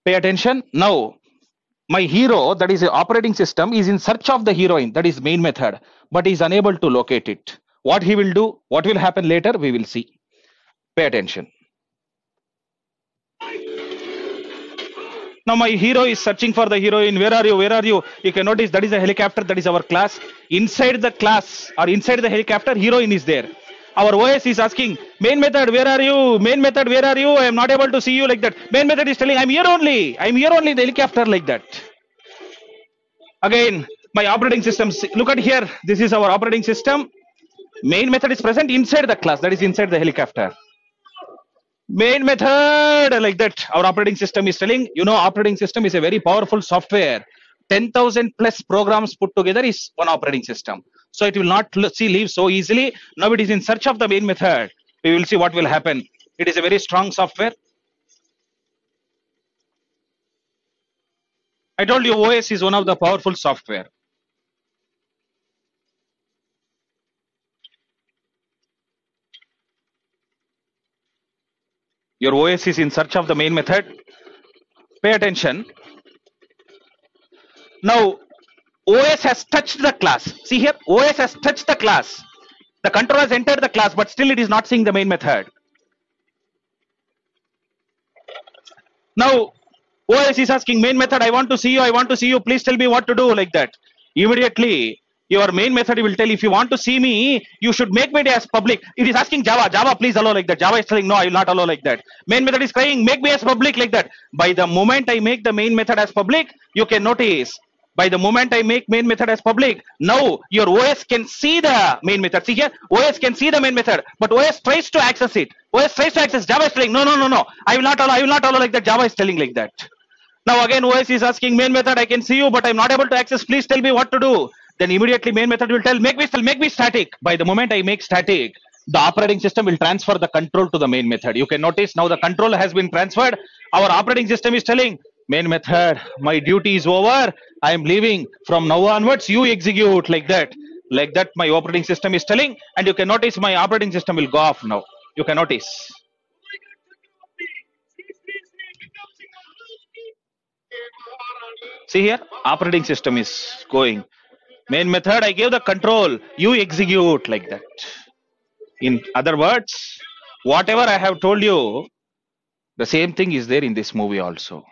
Pay attention. Now, my hero, that is the operating system, is in search of the heroine, that is main method, but is unable to locate it. What he will do, what will happen later, we will see. Pay attention. Now my hero is searching for the heroine. Where are you? Where are you? You can notice that is a helicopter. That is our class. Inside the class or inside the helicopter, heroine is there. Our OS is asking, main method, where are you? Main method, where are you? I am not able to see you, like that. Main method is telling, I'm here only. I'm here only in the helicopter, like that. Again, my operating system. Look at here. This is our operating system. Main method is present inside the class. That is inside the helicopter. Main method, like that. Our operating system is telling, operating system is a very powerful software. 10,000 plus programs put together is one operating system. So it will not leave so easily. Now it is in search of the main method. We will see what will happen. It is a very strong software. I told you OS is one of the powerful software. Your OS is in search of the main method. Pay attention. Now, OS has touched the class. See here, OS has touched the class. The controller has entered the class, but still it is not seeing the main method. Now, OS is asking main method, I want to see you, I want to see you, please tell me what to do, like that. Immediately, your main method will tell, if you want to see me, you should make me as public. It is asking Java, please allow, like that. Java is telling, no, I will not allow, like that. Main method is crying, make me as public, like that. By the moment I make the main method as public, you can notice, by the moment I make main method as public, now your OS can see the main method. See here, OS can see the main method, but OS tries to access it. OS tries to access. Java is telling, no, I will not allow, like that. Java is telling like that. Now again, OS is asking main method, I can see you, but I'm not able to access. Please tell me what to do. Then immediately main method will tell, make me static. By the moment I make static, the operating system will transfer the control to the main method. You can notice now the control has been transferred. Our operating system is telling, main method, my duty is over. I am leaving. From now onwards, you execute, like that. Like that, my operating system is telling. And you can notice my operating system will go off now. You can notice. See here, operating system is going. Main method, I gave the control. You execute, like that. In other words, whatever I have told you, the same thing is there in this movie also.